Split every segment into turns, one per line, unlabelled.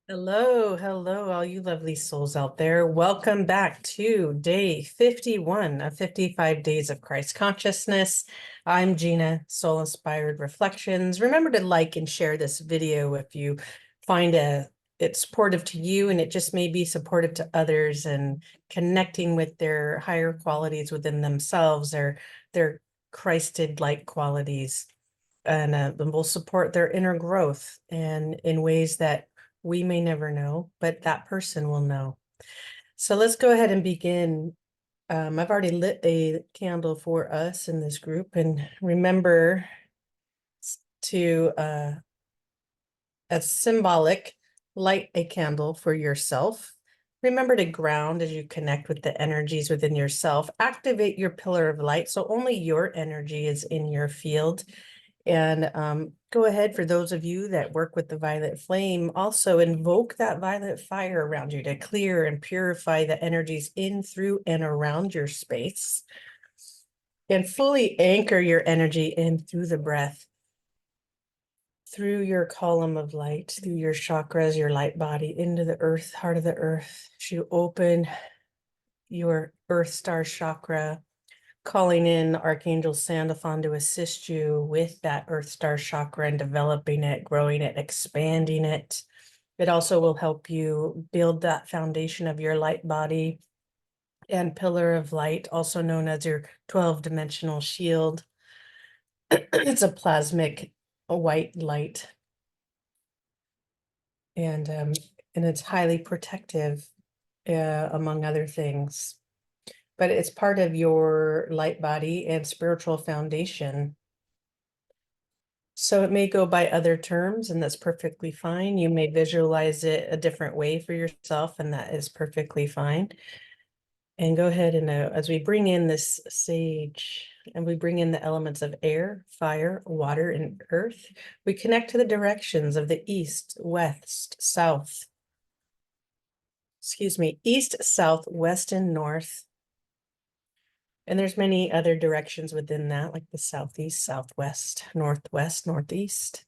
Hello, hello, all you lovely souls out there. Welcome back to day 51 of 55 Days of Christ Consciousness. I'm Gina, Soul Inspired Reflections. Remember to like and share this video if you find it's supportive to you, and it just may be supportive to others and connecting with their higher qualities within themselves, or their Christed-like qualities, and will support their inner growth and in ways that we may never know, but that person will know. So let's go ahead and begin. I've already lit a candle for us in this group, and remember to, as symbolic, light a candle for yourself. Remember to ground as you connect with the energies within yourself. Activate your pillar of light so only your energy is in your field. And go ahead, for those of you that work with the violet flame, also invoke that violet fire around you to clear and purify the energies in, through, and around your space. And fully anchor your energy in through the breath, through your column of light, through your chakras, your light body, into the earth, heart of the earth. As you open your earth star chakra, calling in Archangel Sandalphon to assist you with that Earth Star chakra and developing it, growing it, expanding it. It also will help you build that foundation of your light body and pillar of light, also known as your 12-dimensional shield. It's a plasmic white light, and it's highly protective, among other things. But it's part of your light body and spiritual foundation. So it may go by other terms, and that's perfectly fine. You may visualize it a different way for yourself, and that is perfectly fine. And go ahead and as we bring in this sage and we bring in the elements of air, fire, water, and earth, we connect to the directions of the east, west, south, east, south, west, and north. And there's many other directions within that, like the southeast, southwest, northwest, northeast.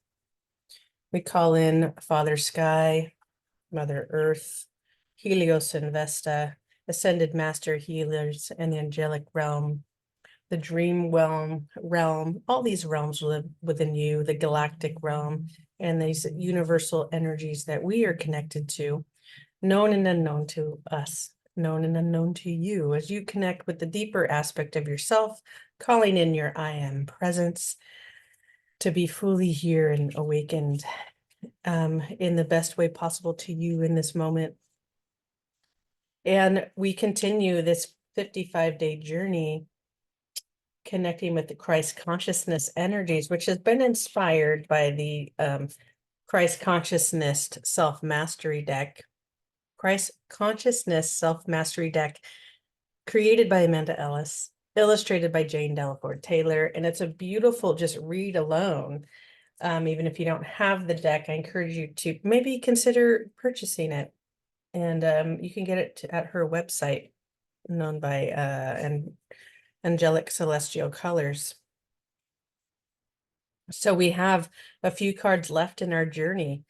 We call in Father Sky, Mother Earth, Helios and Vesta, Ascended Master Healers, and the Angelic Realm, the Dream realm. All these realms live within you, the Galactic Realm, and these universal energies that we are connected to, known and unknown to us, known and unknown to you, as you connect with the deeper aspect of yourself, calling in your I Am presence to be fully here and awakened, in the best way possible to you in this moment. And we continue this 55-day journey connecting with the Christ consciousness energies, which has been inspired by the Christ consciousness self-mastery deck. Christ consciousness self-mastery deck, created by Amanda Ellis, illustrated by Jane Delaford Taylor. And it's a beautiful, just read alone. Even if you don't have the deck, I encourage you to maybe consider purchasing it. And you can get it at her website, known by and Angelic Celestial Colors. So we have a few cards left in our journey,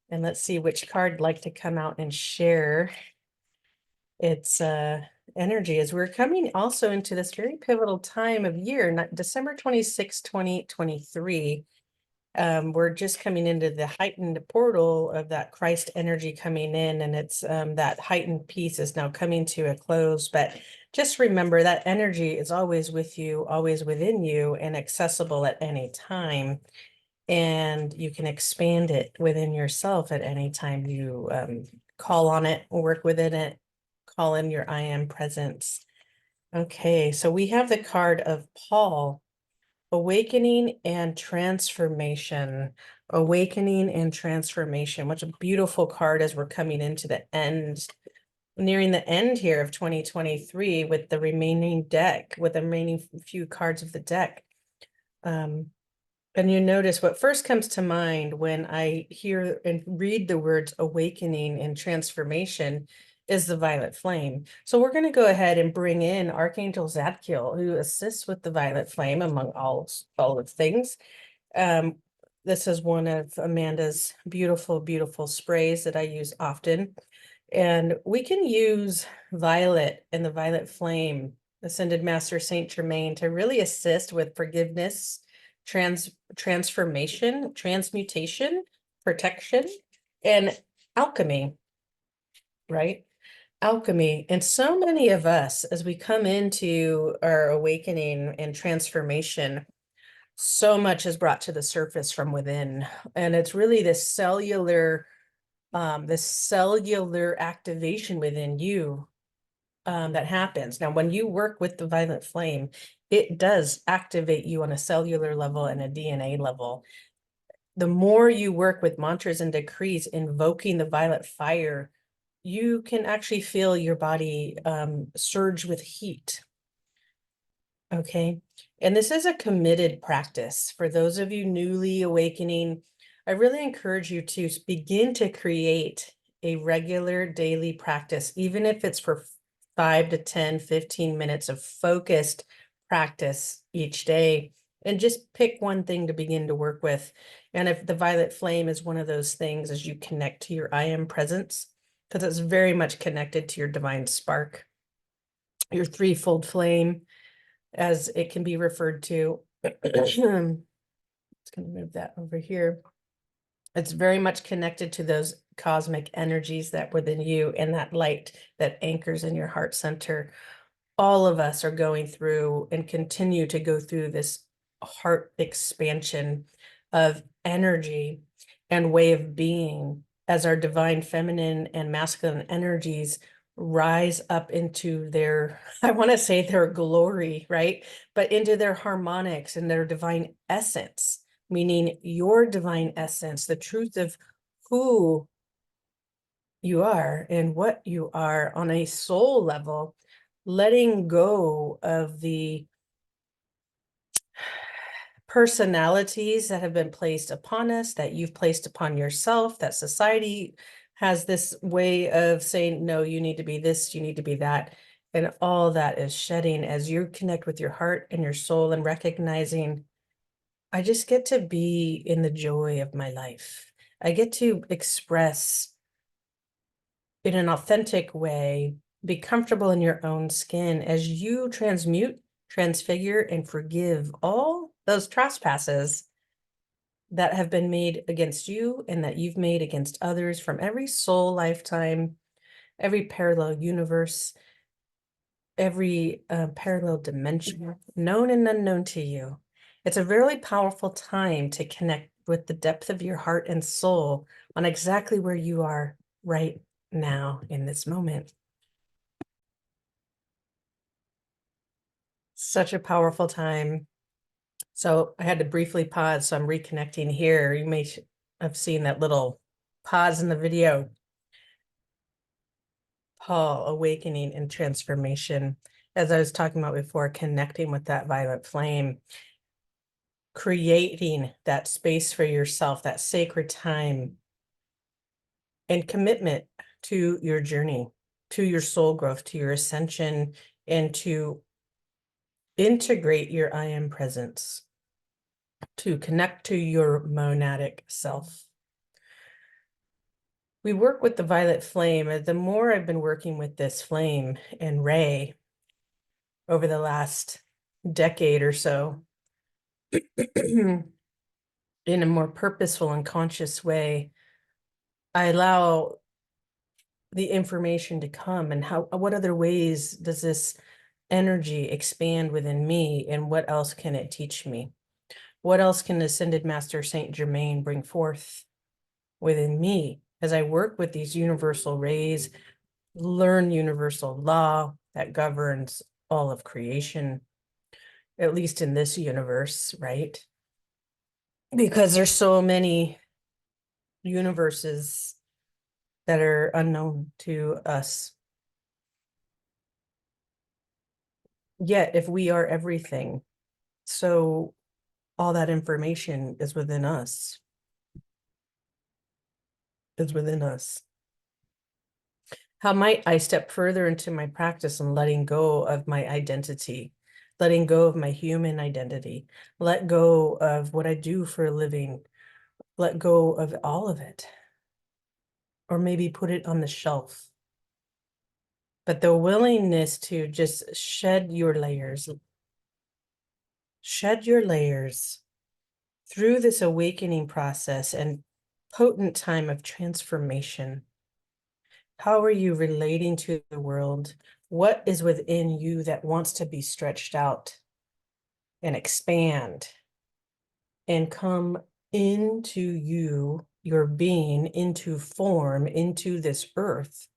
and let's see which card would like to come out and share its energy, as we're coming also into this very pivotal time of year, December 26, 2023. We're just coming into the heightened portal of that Christ energy coming in, and it's that heightened piece is now coming to a close. But just remember that energy is always with you, always within you, and accessible at any time. And you can expand it within yourself at any time you call on it, work within it, call in your I Am presence. Okay, so we have the card of Paul. Awakening and transformation. Awakening and transformation. What a beautiful card as we're coming into the end, nearing the end here of 2023 with the remaining deck, with the remaining few cards of the deck. And you notice what first comes to mind when I hear and read the words awakening and transformation is the violet flame. So we're going to go ahead and bring in Archangel Zadkiel, who assists with the violet flame among all of things. This is one of Amanda's beautiful, beautiful sprays that I use often. And we can use violet and the violet flame, Ascended Master Saint Germain, to really assist with forgiveness, transformation, transmutation, protection, and alchemy, right? Alchemy. And so many of us, as we come into our awakening and transformation, so much is brought to the surface from within. And it's really this cellular activation within you that happens. Now, when you work with the violet flame, it does activate you on a cellular level and a DNA level. The more you work with mantras and decrees, invoking the violet fire, you can actually feel your body surge with heat. Okay. And this is a committed practice. For those of you newly awakening, I really encourage you to begin to create a regular daily practice, even if it's for 5 to 10, 15 minutes of focused practice each day, and just pick one thing to begin to work with. And if the violet flame is one of those things, as you connect to your I am presence, because it's very much connected to your divine spark, your threefold flame, as it can be referred to. It's going to move that over here. It's very much connected to those cosmic energies that within you and that light that anchors in your heart center. All of us are going through and continue to go through this heart expansion of energy and way of being as our divine feminine and masculine energies rise up into their, I want to say their glory, right? But into their harmonics and their divine essence, meaning your divine essence, the truth of who you are and what you are on a soul level, letting go of the personalities that have been placed upon us, that you've placed upon yourself, that society has this way of saying, no, you need to be this, you need to be that. And all that is shedding as you connect with your heart and your soul and recognizing, I just get to be in the joy of my life. I get to express in an authentic way, be comfortable in your own skin as you transmute, transfigure, and forgive all those trespasses that have been made against you and that you've made against others from every soul lifetime, every parallel universe, every parallel dimension, known and unknown to you. It's a very powerful time to connect with the depth of your heart and soul on exactly where you are right now in this moment. Such a powerful time. So I had to briefly pause, so I'm reconnecting here. You may have seen that little pause in the video. Paul, awakening and transformation. As I was talking about before, connecting with that violet flame, creating that space for yourself, that sacred time and commitment to your journey, to your soul growth, to your ascension, and to integrate your I am presence, to connect to your monadic self. We work with the violet flame. The more I've been working with this flame and ray over the last decade or so, in a more purposeful and conscious way, I allow the information to come, and what other ways does this energy expand within me, and what else can it teach me? What else can Ascended Master Saint Germain bring forth within me as I work with these universal rays, learn universal law that governs all of creation, at least in this universe, right? Because there's so many universes that are unknown to us. Yet, if we are everything, so all that information is within us. Is within us. How might I step further into my practice and letting go of my identity, letting go of my human identity, let go of what I do for a living, let go of all of it, or maybe put it on the shelf. But the willingness to just shed your layers through this awakening process and potent time of transformation. How are you relating to the world? What is within you that wants to be stretched out and expand and come into you, your being, into form, into this earth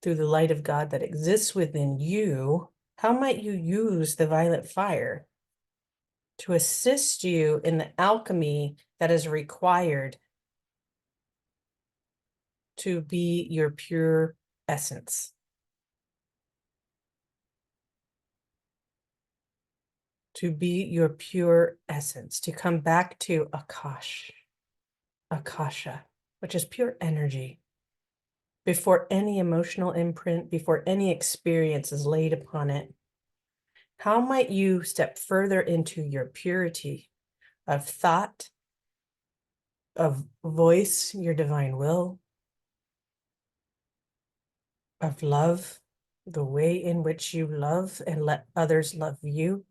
through the light of God that exists within you? How might you use the violet fire to assist you in the alchemy that is required to be your pure essence? To be your pure essence, to come back to Akasha, which is pure energy, before any emotional imprint, before any experience is laid upon it. How might you step further into your purity of thought, of voice, your divine will, of love, the way in which you love and let others love you?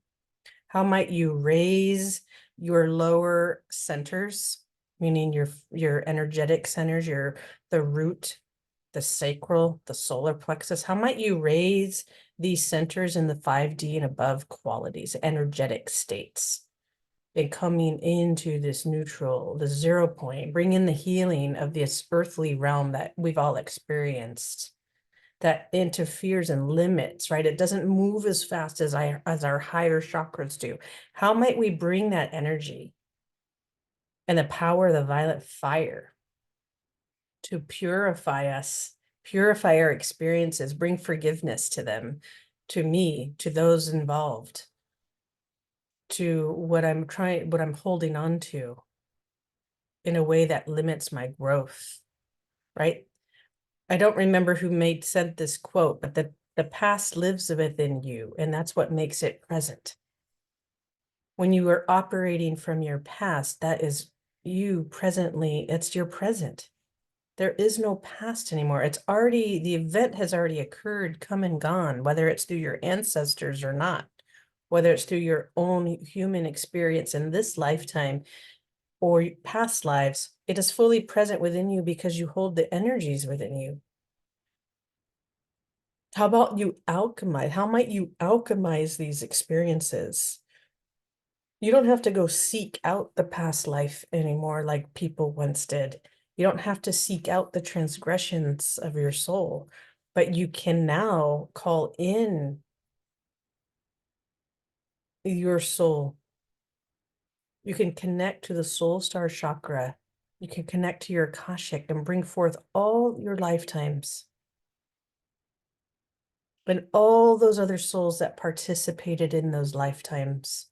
How might you raise your lower centers, meaning your energetic centers, the root, the sacral, the solar plexus? How might you raise these centers in the 5D and above qualities, energetic states, and coming into this neutral, the 0 point, bring in the healing of this earthly realm that we've all experienced, that interferes and limits, right? It doesn't move as fast as our higher chakras do. How might we bring that energy and the power of the violet fire to purify us, purify our experiences, bring forgiveness to them, to me, to those involved, to what I'm holding on to in a way that limits my growth, right? I don't remember who said this quote, but the past lives within you, and that's what makes it present. When you are operating from your past, that is you presently, it's your present. There is no past anymore. The event has already occurred, come and gone, whether it's through your ancestors or not, whether it's through your own human experience in this lifetime or past lives. It is fully present within you because you hold the energies within you. How about you alchemize? How might you alchemize these experiences? You don't have to go seek out the past life anymore like people once did. You don't have to seek out the transgressions of your soul, but you can now call in your soul. You can connect to the soul star chakra. You can connect to your Akashic and bring forth all your lifetimes and all those other souls that participated in those lifetimes,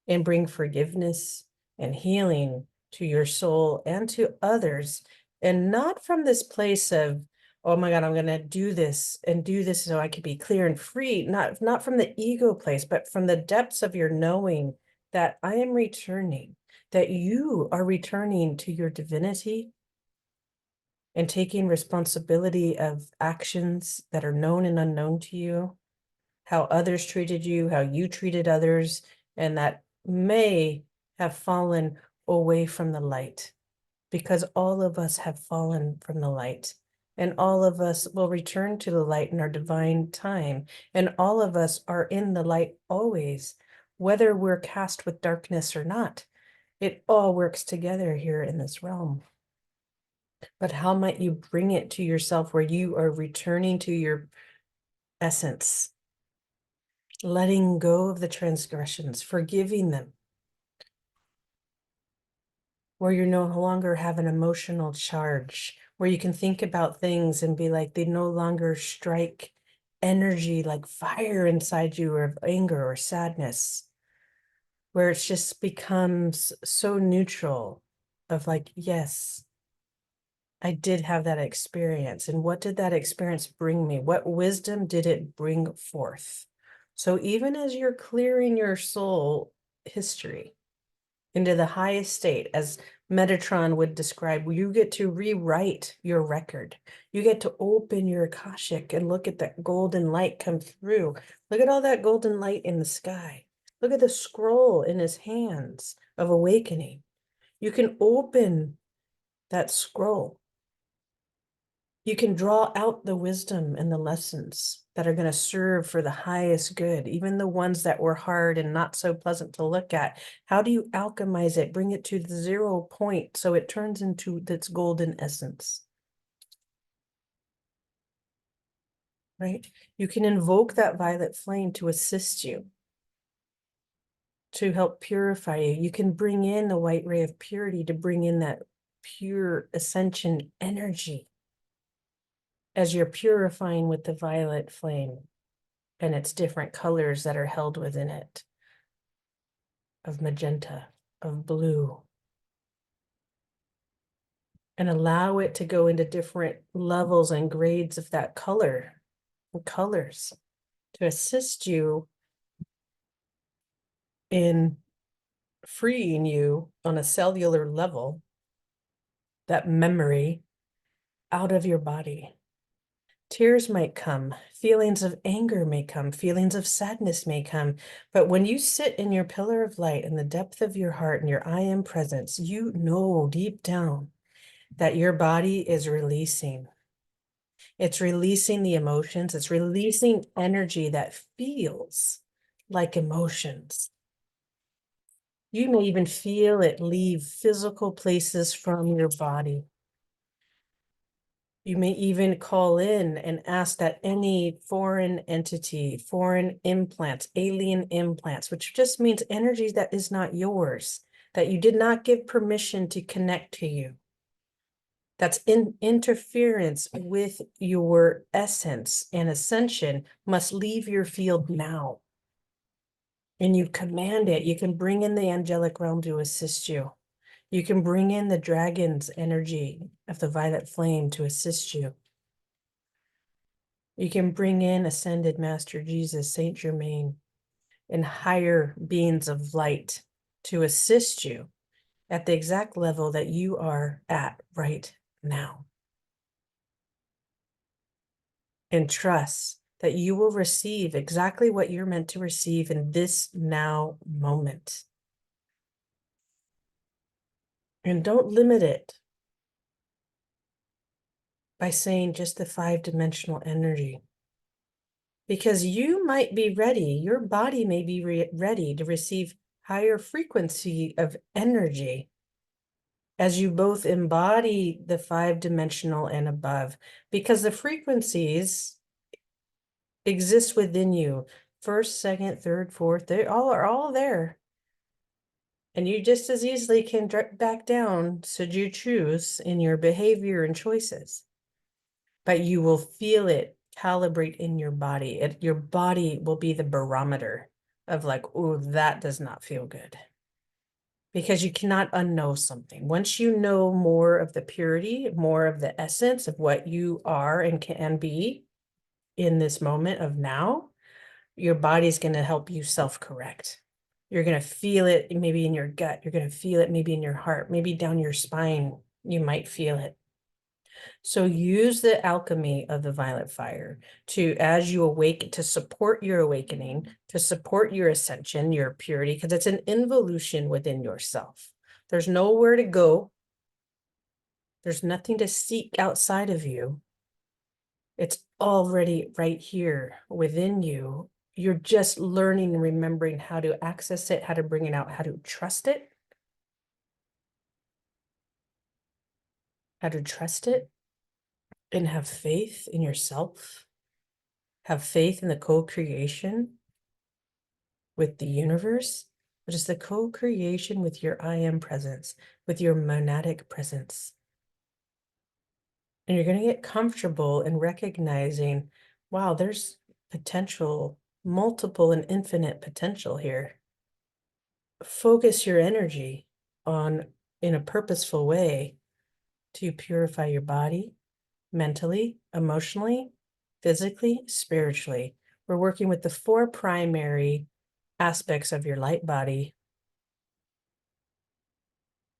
and bring forgiveness and healing to your soul and to others. And not from this place of, oh my God, I'm going to do this so I can be clear and free. Not from the ego place, but from the depths of your knowing that I am returning, that you are returning to your divinity and taking responsibility of actions that are known and unknown to you, how others treated you, how you treated others, and that may have fallen away from the light, because all of us have fallen from the light, and all of us will return to the light in our divine time, and all of us are in the light always, whether we're cast with darkness or not. It all works together here in this realm. But how might you bring it to yourself where you are returning to your essence, letting go of the transgressions, forgiving them, where you no longer have an emotional charge, where you can think about things and be like, they no longer strike energy like fire inside you, or of anger or sadness, where it just becomes so neutral of like, yes, I did have that experience. And what did that experience bring me? What wisdom did it bring forth? So even as you're clearing your soul history into the highest state, as Metatron would describe. You get to rewrite your record. You get to open your Akashic and look at that golden light come through. Look at all that golden light in the sky. Look at the scroll in his hands of awakening. You can open that scroll. You can draw out the wisdom and the lessons that are going to serve for the highest good, even the ones that were hard and not so pleasant to look at. How do you alchemize it, bring it to the 0 point so it turns into its golden essence? Right? You can invoke that violet flame to assist you, to help purify you. You can bring in the white ray of purity to bring in that pure ascension energy as you're purifying with the violet flame and its different colors that are held within it, of magenta, of blue, and allow it to go into different levels and grades of that colors to assist you in freeing you on a cellular level, that memory out of your body. Tears might come, feelings of anger may come, feelings of sadness may come. But when you sit in your pillar of light in the depth of your heart and your I am presence, you know deep down that your body is releasing. It's releasing the emotions. It's releasing energy that feels like emotions. You may even feel it leave physical places from your body. You may even call in and ask that any foreign entity, foreign implants, alien implants, which just means energy that is not yours, that you did not give permission to connect to you, that's in interference with your essence and ascension, must leave your field now. And you command it. You can bring in the angelic realm to assist you. You can bring in the dragon's energy of the violet flame to assist you. You can bring in ascended Master Jesus, Saint Germain, and higher beings of light to assist you at the exact level that you are at right now. And trust that you will receive exactly what you're meant to receive in this now moment. And don't limit it by saying just the 5-dimensional energy. Because you might be ready, your body may be ready to receive higher frequency of energy as you both embody the 5-dimensional and above, because the frequencies exist within you. First, second, third, fourth, they all are all there. And you just as easily can drop back down, should you choose, in your behavior and choices. But you will feel it calibrate in your body. Your body will be the barometer of like, oh, that does not feel good. Because you cannot unknow something. Once you know more of the purity, more of the essence of what you are and can be in this moment of now, your body's going to help you self-correct. You're going to feel it maybe in your gut. You're going to feel it maybe in your heart, maybe down your spine. You might feel it. So use the alchemy of the violet fire to, as you awake, to support your awakening, to support your ascension, your purity, because it's an involution within yourself. There's nowhere to go. There's nothing to seek outside of you. It's already right here within you. You're just learning and remembering how to access it, how to bring it out, how to trust it, and have faith in yourself, have faith in the co-creation with the universe, which is the co-creation with your I am presence, with your monadic presence. And you're going to get comfortable in recognizing, wow, there's potential, multiple and infinite potential here. Focus your energy on, in a purposeful way, to purify your body, mentally, emotionally, physically, spiritually. We're working with the 4 primary aspects of your light body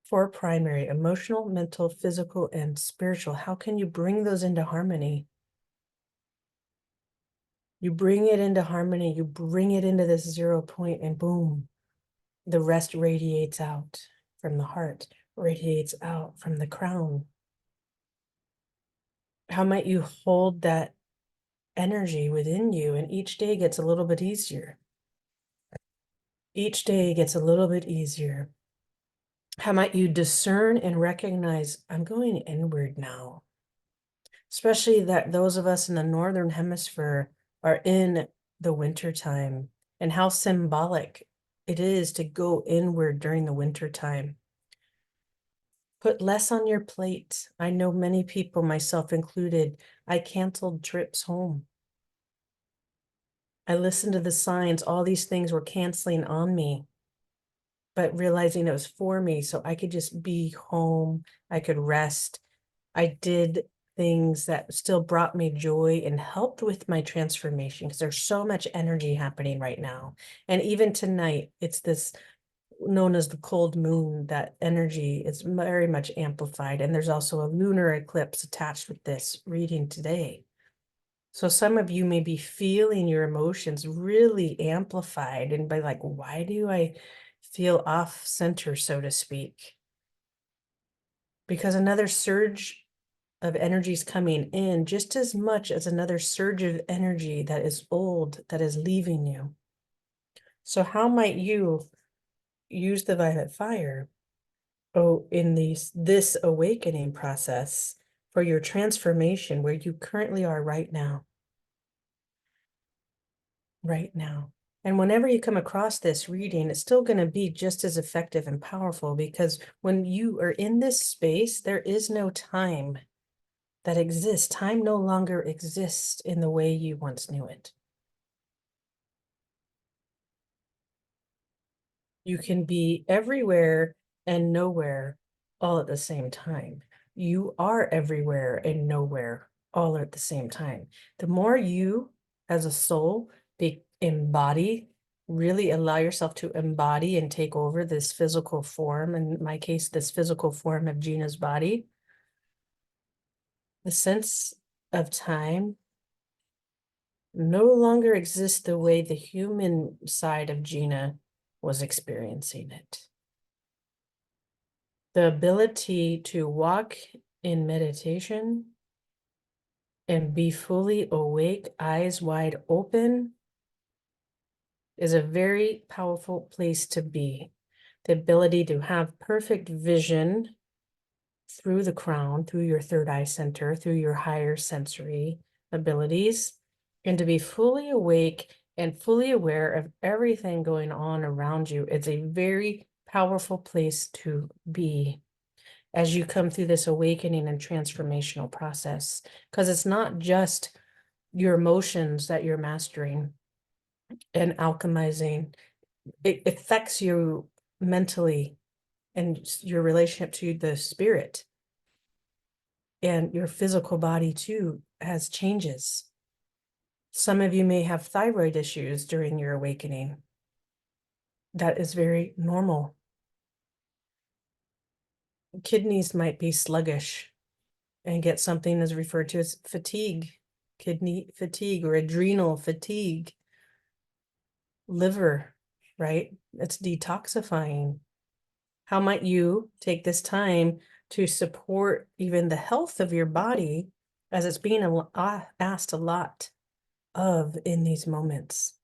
Four primary: emotional, mental, physical, and spiritual. How can you bring those into harmony? You bring it into harmony, you bring it into this 0 point, and boom, the rest radiates out from the heart, radiates out from the crown. How might you hold that energy within you, and each day gets a little bit easier. Each day gets a little bit easier. How might you discern and recognize, I'm going inward now? Especially that those of us in the Northern Hemisphere are in the winter time, and how symbolic it is to go inward during the winter time. Put less on your plate. I know many people, myself included, I canceled trips home. I listened to the signs, all these things were canceling on me, but realizing it was for me, so I could just be home, I could rest. I did things that still brought me joy and helped with my transformation, because there's so much energy happening right now. And even tonight, it's this known as the cold moon, that energy is very much amplified. And there's also a lunar eclipse attached with this reading today. So some of you may be feeling your emotions really amplified and be like, why do I feel off center, so to speak? Because another surge of energy is coming in just as much as another surge of energy that is old, that is leaving you. So how might you use the violet fire in this awakening process for your transformation where you currently are right now? Right now. And whenever you come across this reading, it's still going to be just as effective and powerful, because when you are in this space, there is no time that exists. Time no longer exists in the way you once knew it. You can be everywhere and nowhere all at the same time. You are everywhere and nowhere all at the same time. The more you, as a soul, embody, really allow yourself to embody and take over this physical form, in my case, this physical form of Gina's body, the sense of time no longer exists the way the human side of Gina was experiencing it. The ability to walk in meditation and be fully awake, eyes wide open, is a very powerful place to be. The ability to have perfect vision through the crown, through your third eye center, through your higher sensory abilities, and to be fully awake and fully aware of everything going on around you. It's a very powerful place to be as you come through this awakening and transformational process, because it's not just your emotions that you're mastering and alchemizing. It affects you mentally and your relationship to the spirit, and your physical body too has changes. Some of you may have thyroid issues during your awakening. That is very normal. Kidneys might be sluggish and get something that's referred to as fatigue, kidney fatigue or adrenal fatigue. Liver, right? It's detoxifying. How might you take this time to support even the health of your body, as it's being asked a lot of in these moments,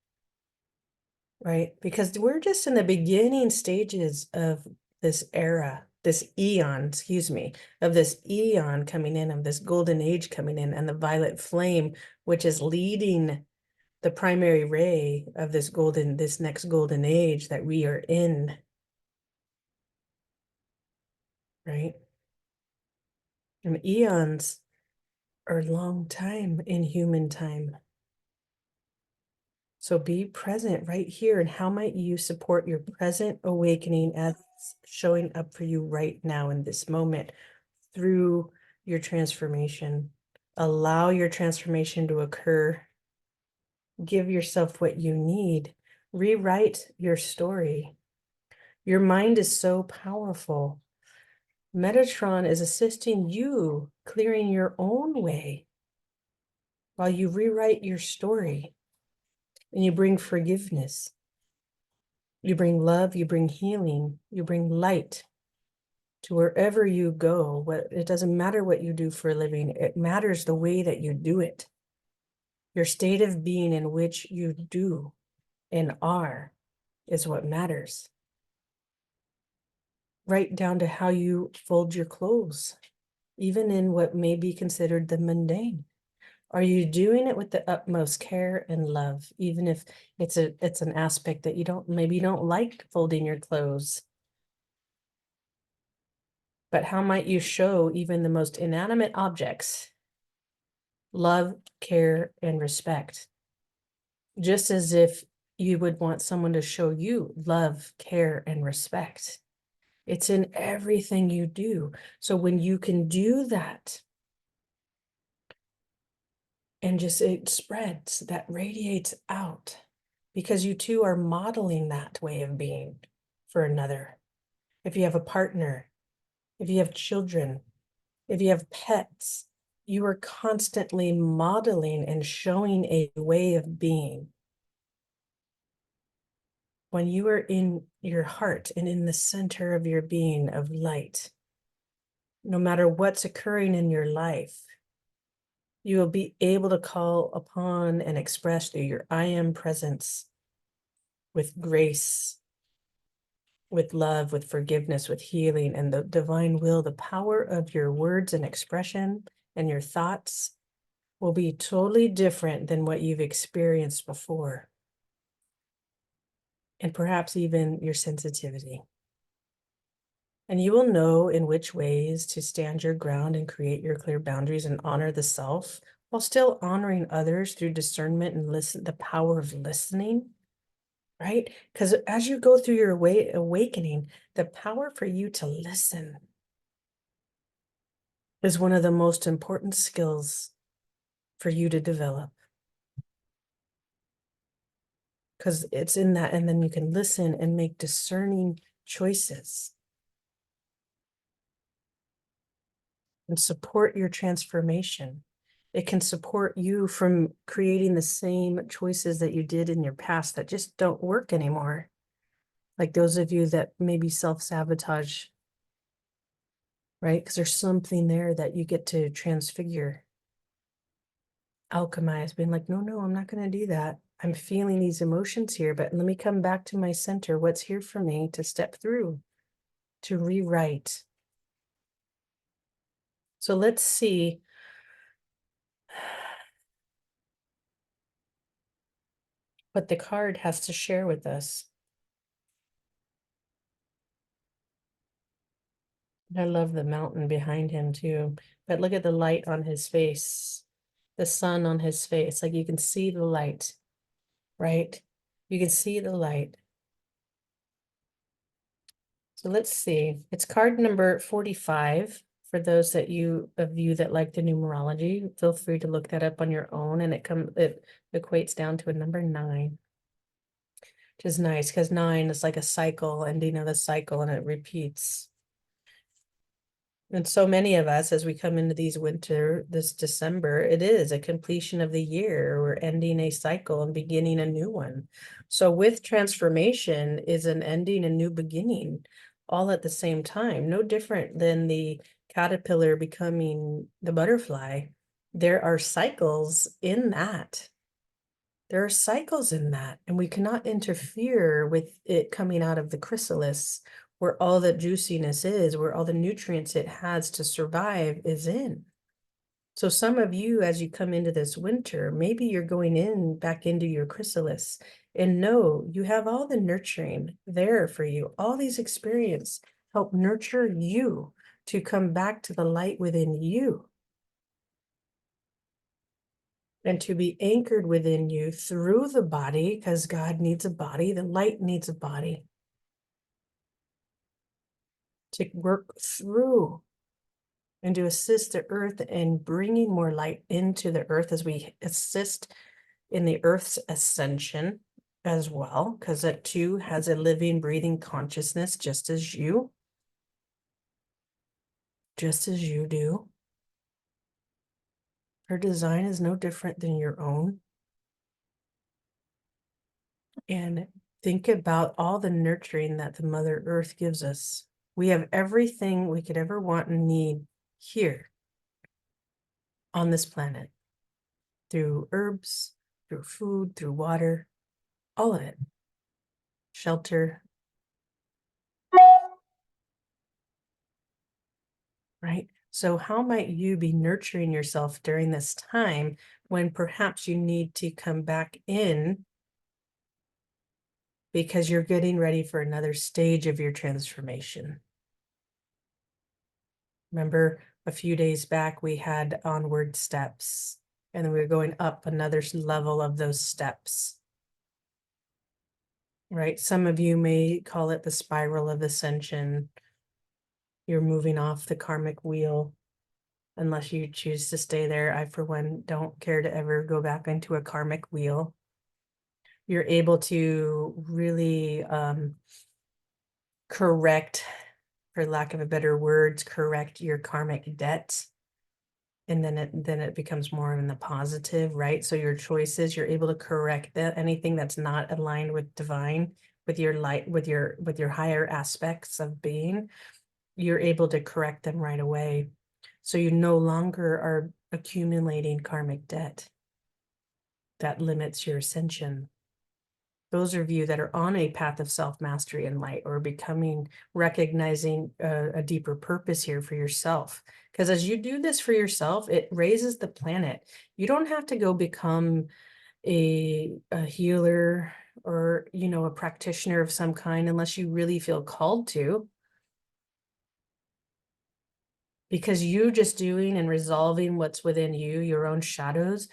right? Because we're just in the beginning stages of this era, this eon, excuse me, of this eon coming in, of this golden age coming in, and the violet flame, which is leading the primary ray of this next golden age that we are in, right? And eons are a long time in human time. So be present right here. And how might you support your present awakening as showing up for you right now in this moment through your transformation? Allow your transformation to occur. Give yourself what you need. Rewrite your story. Your mind is so powerful. Metatron is assisting you clearing your own way while you rewrite your story and you bring forgiveness. You bring love, you bring healing, you bring light to wherever you go. It doesn't matter what you do for a living. It matters the way that you do it. Your state of being in which you do and are is what matters. Right down to how you fold your clothes, even in what may be considered the mundane. Are you doing it with the utmost care and love, even if it's an aspect that maybe you don't like folding your clothes? But how might you show even the most inanimate objects love, care, and respect? Just as if you would want someone to show you love, care, and respect. It's in everything you do. So when you can do that, and just it spreads, that radiates out, because you too are modeling that way of being for another. If you have a partner, if you have children, if you have pets, you are constantly modeling and showing a way of being. When you are in your heart and in the center of your being of light, no matter what's occurring in your life, you will be able to call upon and express through your I am presence with grace, with love, with forgiveness, with healing, and the divine will. The power of your words and expression and your thoughts will be totally different than what you've experienced before. And perhaps even your sensitivity. And you will know in which ways to stand your ground and create your clear boundaries and honor the self while still honoring others through discernment and the power of listening, right? Because as you go through your awakening, the power for you to listen is one of the most important skills for you to develop. Because it's in that, and then you can listen and make discerning choices and support your transformation. It can support you from creating the same choices that you did in your past that just don't work anymore. Like those of you that maybe self-sabotage, right? Because there's something there that you get to transfigure, alchemize, being like, no, I'm not going to do that. I'm feeling these emotions here, but let me come back to my center. What's here for me to step through, to rewrite. So let's see what the card has to share with us. I love the mountain behind him too, but look at the light on his face, the sun on his face. Like you can see the light, right? You can see the light. So let's see. It's card number 45. For those of you that like the numerology, feel free to look that up on your own, and it equates down to a number 9, which is nice because 9 is like a cycle, ending of the cycle, and it repeats. And so many of us, as we come into this December, it is a completion of the year. We're ending a cycle and beginning a new one. So with transformation is an ending and new beginning all at the same time, no different than the caterpillar becoming the butterfly. There are cycles in that. There are cycles in that, and we cannot interfere with it coming out of the chrysalis where all the juiciness is, where all the nutrients it has to survive is in. So some of you, as you come into this winter, maybe you're going back into your chrysalis, and know you have all the nurturing there for you. All these experiences help nurture you to come back to the light within you, and to be anchored within you through the body, because God needs a body, the light needs a body to work through and to assist the earth in bringing more light into the earth as we assist in the earth's ascension as well, because it too has a living, breathing consciousness just as you. just as you do. Her design is no different than your own. And think about all the nurturing that the Mother Earth gives us. We have everything we could ever want and need here on this planet, through herbs, through food, through water, all of it, shelter, right? So how might you be nurturing yourself during this time when perhaps you need to come back in because you're getting ready for another stage of your transformation? Remember, a few days back, we had onward steps, and then we were going up another level of those steps, right? Some of you may call it the spiral of ascension. You're moving off the karmic wheel, unless you choose to stay there. I, for one, don't care to ever go back into a karmic wheel. You're able to really correct, for lack of a better words, correct your karmic debt. And then it becomes more in the positive, right? So your choices, you're able to correct that anything that's not aligned with divine, with your light, with your higher aspects of being, you're able to correct them right away. So you no longer are accumulating karmic debt that limits your ascension. Those of you that are on a path of self-mastery and light, or becoming, recognizing a deeper purpose here for yourself. Because as you do this for yourself, it raises the planet. You don't have to go become a healer or, a practitioner of some kind unless you really feel called to. Because you just doing and resolving what's within you, your own shadows,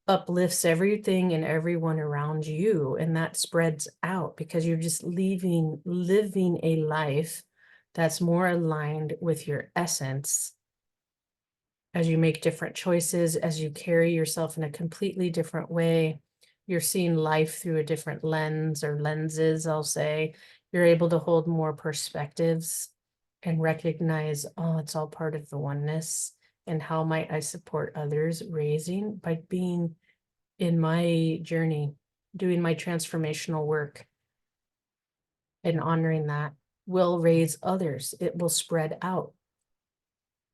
uplifts everything and everyone around you, and that spreads out because you're just living a life that's more aligned with your essence. As you make different choices, as you carry yourself in a completely different way, you're seeing life through a different lens, or lenses, I'll say. You're able to hold more perspectives and recognize, oh, it's all part of the oneness. And how might I support others raising by being in my journey, doing my transformational work and honoring that will raise others. It will spread out,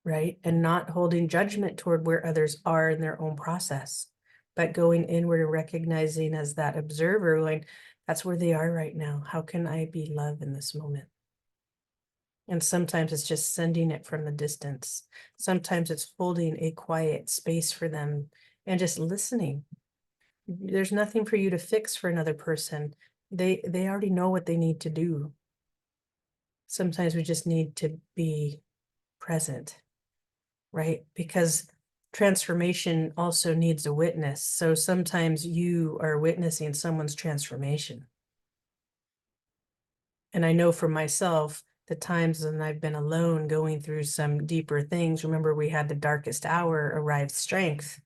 right? And not holding judgment toward where others are in their own process, but going inward and recognizing as that observer, going, that's where they are right now. How can I be love in this moment? And sometimes it's just sending it from the distance. Sometimes it's holding a quiet space for them and just listening. There's nothing for you to fix for another person. They already know what they need to do. Sometimes we just need to be present, right? Because transformation also needs a witness. So sometimes you are witnessing someone's transformation. And I know for myself, the times when I've been alone going through some deeper things, remember we had the darkest hour, arrived strength.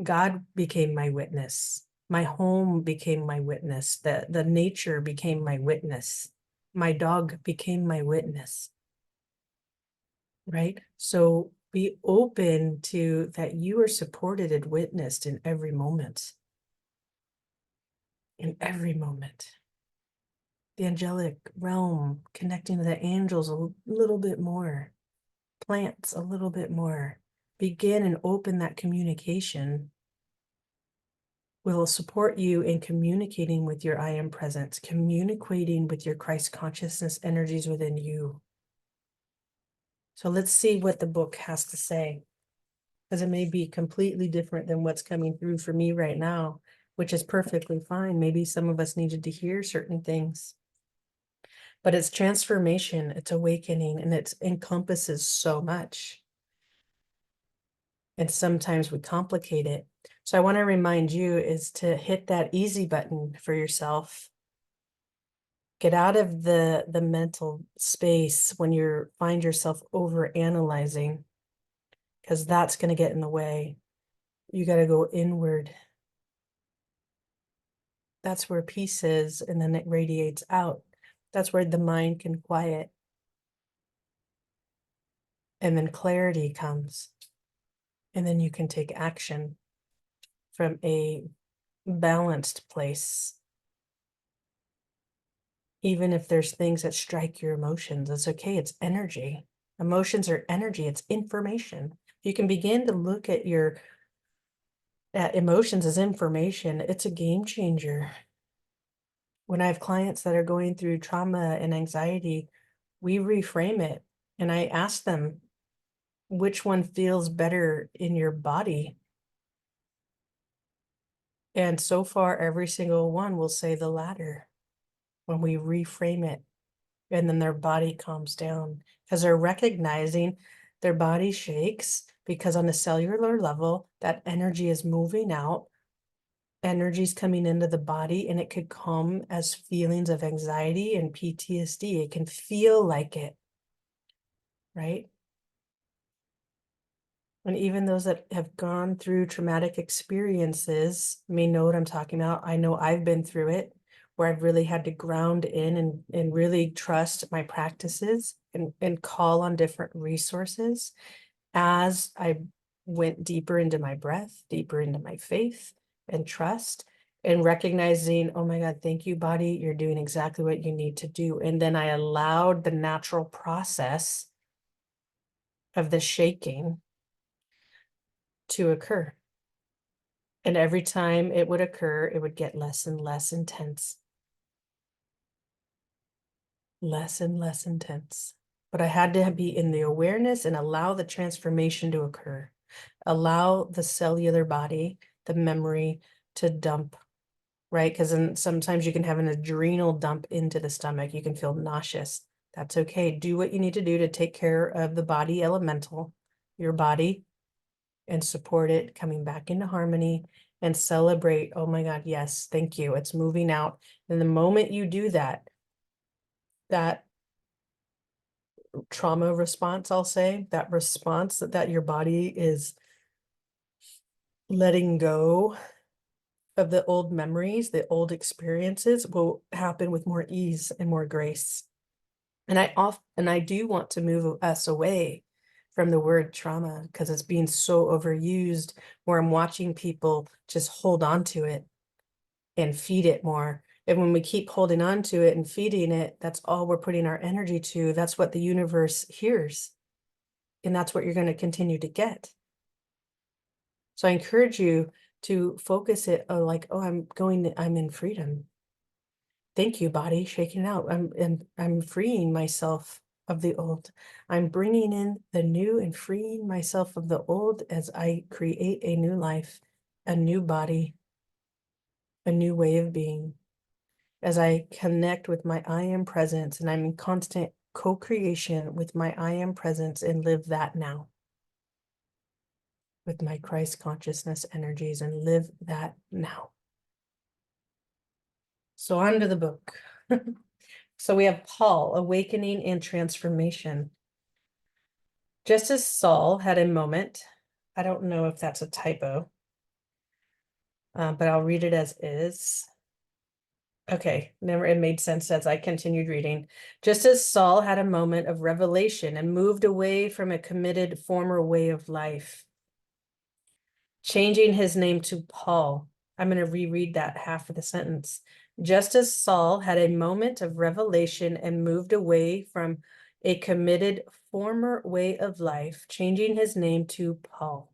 God became my witness. My home became my witness. The nature became my witness. My dog became my witness. Right? So be open to that you are supported and witnessed in every moment. In every moment. The angelic realm, connecting to the angels a little bit more. Plants a little bit more. Begin and open that communication. Will support you in communicating with your I am presence, communicating with your Christ consciousness energies within you. So let's see what the book has to say, because it may be completely different than what's coming through for me right now, which is perfectly fine. Maybe some of us needed to hear certain things, but it's transformation, it's awakening, and it encompasses so much. And sometimes we complicate it. So I want to remind you is to hit that easy button for yourself. Get out of the mental space when you find yourself over analyzing, because that's going to get in the way. You got to go inward. That's where peace is, and then it radiates out. That's where the mind can quiet. And then clarity comes. And then you can take action from a balanced place. Even if there's things that strike your emotions, it's okay. It's energy. Emotions are energy. It's information. You can begin to look at your emotions as information. It's a game changer. When I have clients that are going through trauma and anxiety, we reframe it. And I ask them, which one feels better in your body? And so far, every single one will say the latter when we reframe it. And then their body calms down because they're recognizing their body shakes because on a cellular level, that energy is moving out. Energy's coming into the body, and it could come as feelings of anxiety and PTSD. It can feel like it, right? And even those that have gone through traumatic experiences may know what I'm talking about. I know I've been through it, where I've really had to ground in and really trust my practices and call on different resources as I went deeper into my breath, deeper into my faith and trust, and recognizing, oh my God, thank you, body. You're doing exactly what you need to do. And then I allowed the natural process of the shaking to occur. And every time it would occur, it would get less and less intense. Less and less intense. But I had to be in the awareness and allow the transformation to occur. Allow the cellular body, the memory to dump, right? Because then sometimes you can have an adrenal dump into the stomach. You can feel nauseous. That's okay. Do what you need to do to take care of the body elemental, your body, and support it coming back into harmony and celebrate. Oh my God, yes, thank you. It's moving out. And the moment you do that, that trauma response, I'll say, that response that your body is letting go of the old memories, the old experiences will happen with more ease and more grace. And I do want to move us away from the word trauma because it's being so overused, where I'm watching people just hold on to it and feed it more. And when we keep holding on to it and feeding it, that's all we're putting our energy to. That's what the universe hears. And that's what you're going to continue to get. So I encourage you to focus it like, oh, I'm in freedom. Thank you, body, shaking it out. I'm freeing myself of the old. I'm bringing in the new and freeing myself of the old as I create a new life, a new body, a new way of being. As I connect with my I am presence, and I'm in constant co-creation with my I am presence, and live that now with my Christ consciousness energies, and live that now. So on to the book. So we have Paul, Awakening and Transformation. Just as Saul had a moment, I don't know if that's a typo, but I'll read it as is. Okay, never, it made sense as I continued reading. Just as Saul had a moment of revelation and moved away from a committed former way of life, changing his name to Paul. I'm going to reread that half of the sentence. Just as Saul had a moment of revelation and moved away from a committed former way of life, changing his name to Paul.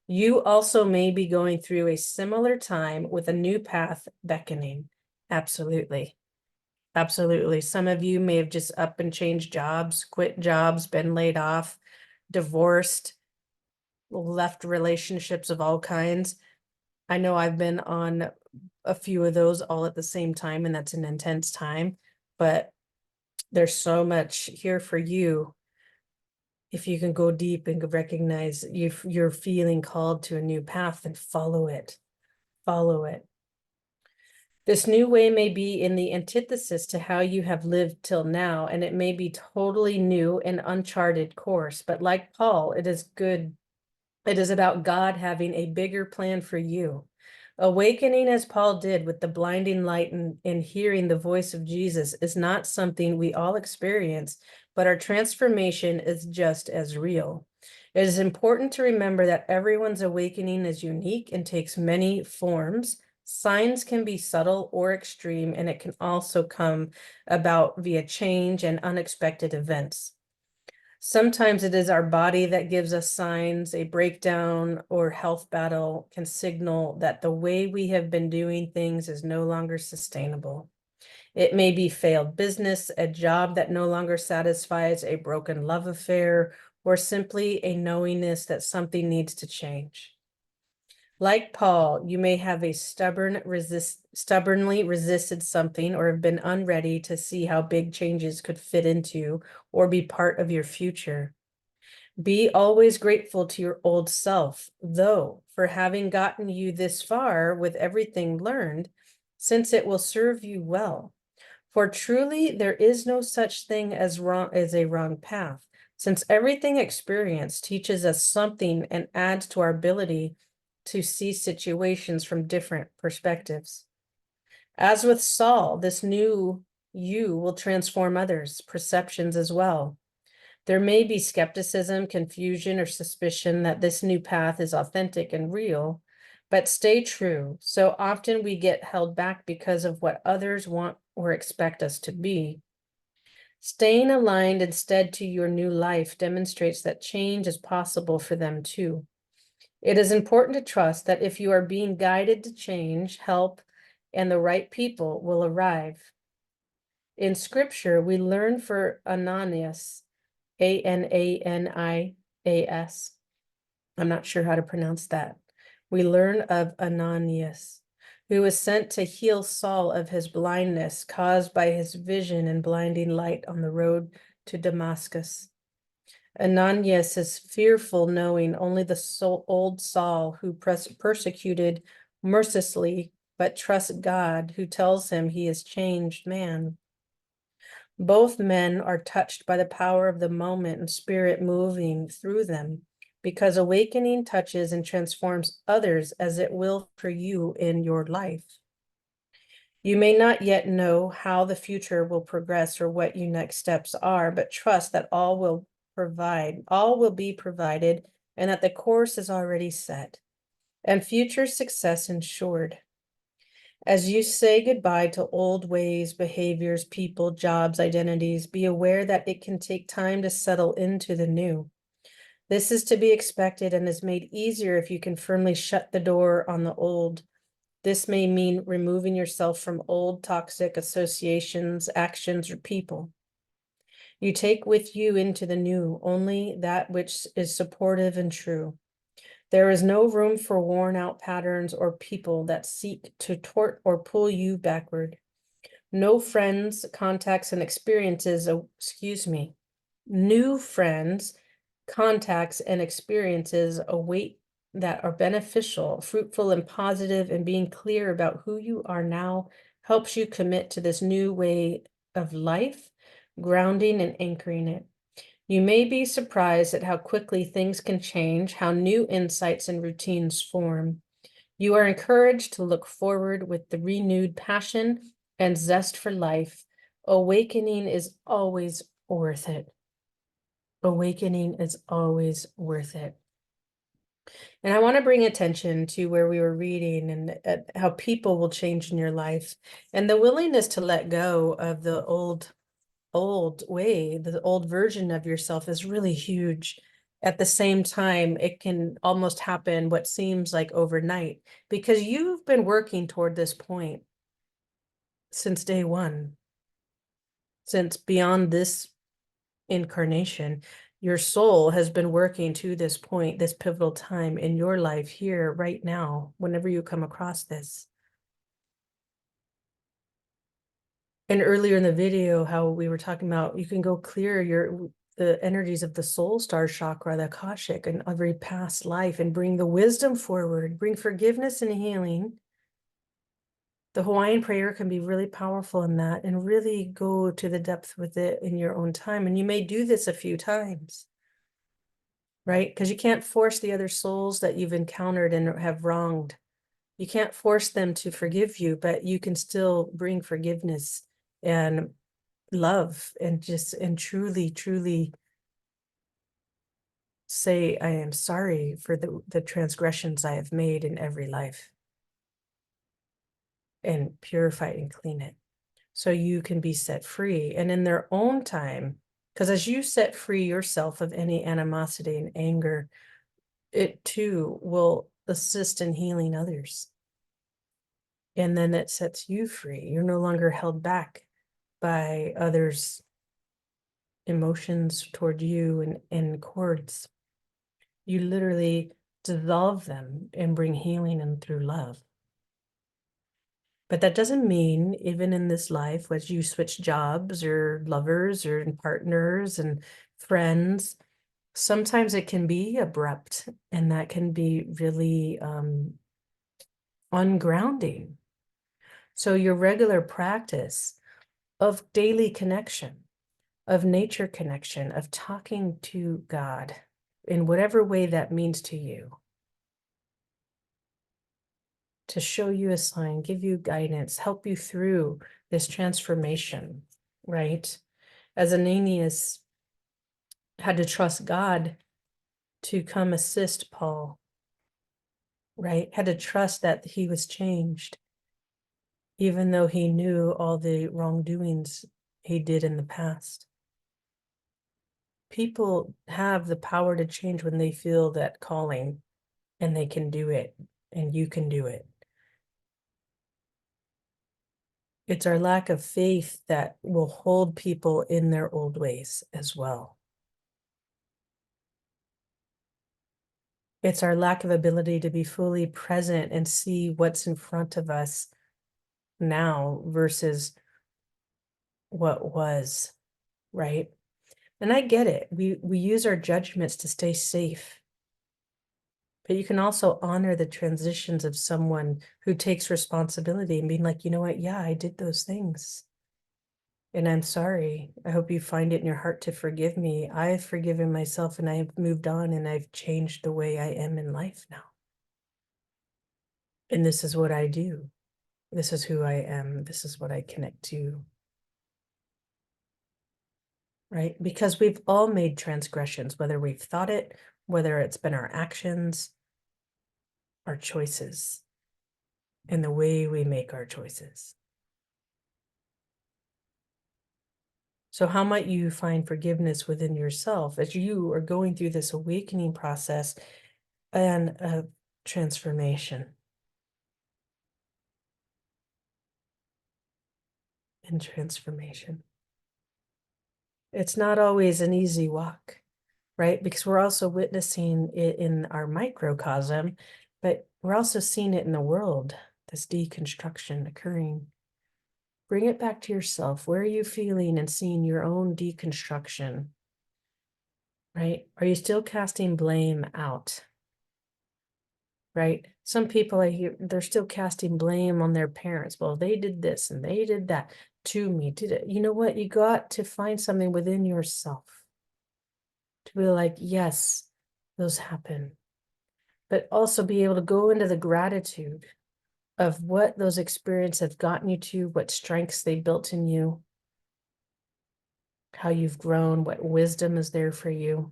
You also may be going through a similar time with a new path beckoning. Absolutely. Absolutely. Some of you may have just up and changed jobs, quit jobs, been laid off, divorced, left relationships of all kinds. I know I've been on a few of those all at the same time, and that's an intense time, but there's so much here for you. If you can go deep and recognize you're feeling called to a new path, then follow it. Follow it. This new way may be in the antithesis to how you have lived till now, and it may be totally new and uncharted course. But like Paul, it is good. It is about God having a bigger plan for you, Awakening as Paul did with the blinding light and hearing the voice of Jesus is not something we all experience, but our transformation is just as real. It is important to remember that everyone's awakening is unique and takes many forms. Signs can be subtle or extreme, and it can also come about via change and unexpected events. Sometimes it is our body that gives us signs. A breakdown or health battle can signal that the way we have been doing things is no longer sustainable. It may be failed business, a job that no longer satisfies, a broken love affair, or simply a knowingness that something needs to change. Like Paul, you may have a stubbornly resisted something or have been unready to see how big changes could fit into or be part of your future. Be always grateful to your old self, though, for having gotten you this far with everything learned, since it will serve you well. For truly, there is no such thing as a wrong path, since everything experienced teaches us something and adds to our ability to see situations from different perspectives. As with Saul, this new you will transform others' perceptions as well. There may be skepticism, confusion, or suspicion that this new path is authentic and real, but stay true. So often we get held back because of what others want or expect us to be. Staying aligned instead to your new life demonstrates that change is possible for them too. It is important to trust that if you are being guided to change, help, and the right people will arrive. In scripture, we learn for Ananias, Ananias. I'm not sure how to pronounce that. We learn of Ananias, who was sent to heal Saul of his blindness caused by his vision and blinding light on the road to Damascus. Ananias is fearful, knowing only the old Saul who persecuted mercilessly, but trusts God, who tells him he is changed man. Both men are touched by the power of the moment and spirit moving through them, because awakening touches and transforms others as it will for you in your life. You may not yet know how the future will progress or what your next steps are, but trust that all will be provided, and that the course is already set, and future success ensured. As you say goodbye to old ways, behaviors, people, jobs, identities, be aware that it can take time to settle into the new. This is to be expected and is made easier if you can firmly shut the door on the old. This may mean removing yourself from old toxic associations, actions, or people. You take with you into the new only that which is supportive and true. There is no room for worn out patterns or people that seek to thwart or pull you backward. No friends, contacts, and experiences, new friends, contacts, and experiences await that are beneficial, fruitful, and positive, and being clear about who you are now helps you commit to this new way of life, grounding and anchoring it. You may be surprised at how quickly things can change, how new insights and routines form. You are encouraged to look forward with the renewed passion and zest for life. Awakening is always worth it. Awakening is always worth it. And I want to bring attention to where we were reading and how people will change in your life, and the willingness to let go of the old way, the old version of yourself is really huge. At the same time, it can almost happen what seems like overnight, because you've been working toward this point since day one, since beyond this incarnation. Your soul has been working to this point, this pivotal time in your life here, right now, whenever you come across this. And earlier in the video, how we were talking about you can go clear the energies of the soul star chakra, the Akashic, and every past life, and bring the wisdom forward, bring forgiveness and healing. The Hawaiian prayer can be really powerful in that, and really go to the depth with it in your own time. And you may do this a few times, right? Because you can't force the other souls that you've encountered and have wronged. You can't force them to forgive you, but you can still bring forgiveness and love and truly, truly say, I am sorry for the transgressions I have made in every life, and purify and clean it so you can be set free. And in their own time, because as you set free yourself of any animosity and anger, it too will assist in healing others. And then it sets you free. You're no longer held back by others' emotions toward you and cords. You literally dissolve them and bring healing in through love. But that doesn't mean, even in this life, as you switch jobs or lovers or partners and friends, sometimes it can be abrupt, and that can be really ungrounding. So your regular practice of daily connection, of nature connection, of talking to God in whatever way that means to you, to show you a sign, give you guidance, help you through this transformation, right? As Ananias had to trust God to come assist Paul, right? Had to trust that he was changed, even though he knew all the wrongdoings he did in the past. People have the power to change when they feel that calling, and they can do it, and you can do it. It's our lack of faith that will hold people in their old ways as well. It's our lack of ability to be fully present and see what's in front of us now versus what was, right? And I get it. We use our judgments to stay safe. But you can also honor the transitions of someone who takes responsibility and being like, you know what? Yeah, I did those things. And I'm sorry. I hope you find it in your heart to forgive me. I've forgiven myself, and I've moved on, and I've changed the way I am in life now. And this is what I do. This is who I am. This is what I connect to. Right? Because we've all made transgressions, whether we've thought it, whether it's been our actions, our choices, and the way we make our choices. So how might you find forgiveness within yourself as you are going through this awakening process and a transformation and transformation? It's not always an easy walk, right? Because we're also witnessing it in our microcosm, but we're also seeing it in the world, this deconstruction occurring. Bring it back to yourself. Where are you feeling and seeing your own deconstruction, right? Are you still casting blame out, right? Some people I hear, they're still casting blame on their parents. Well, they did this and they did that to me. Did it? You know what? You got to find something within yourself to be like, yes, those happen, but also be able to go into the gratitude of what those experiences have gotten you to, what strengths they built in you, how you've grown, what wisdom is there for you,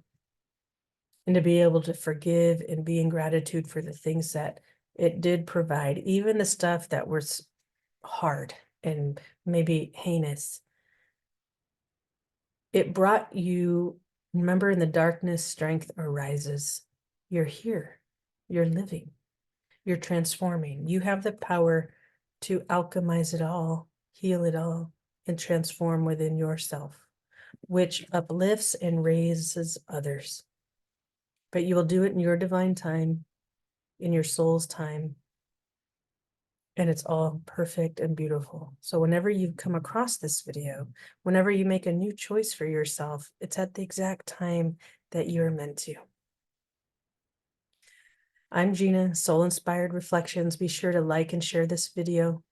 and to be able to forgive and be in gratitude for the things that it did provide, even the stuff that was hard and maybe heinous. It brought you, remember, in the darkness, strength arises. You're here, you're living, you're transforming. You have the power to alchemize it all, heal it all, and transform within yourself, which uplifts and raises others. But you will do it in your divine time, in your soul's time, and it's all perfect and beautiful. So whenever you come across this video, whenever you make a new choice for yourself, it's at the exact time that you're meant to. I'm Gina, Soul Inspired Reflections. Be sure to like and share this video.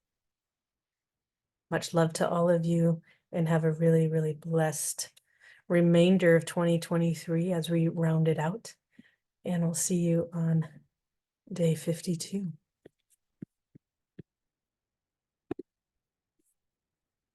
Much love to all of you, and have a really, really blessed remainder of 2023 as we round it out. And we'll see you on day 52.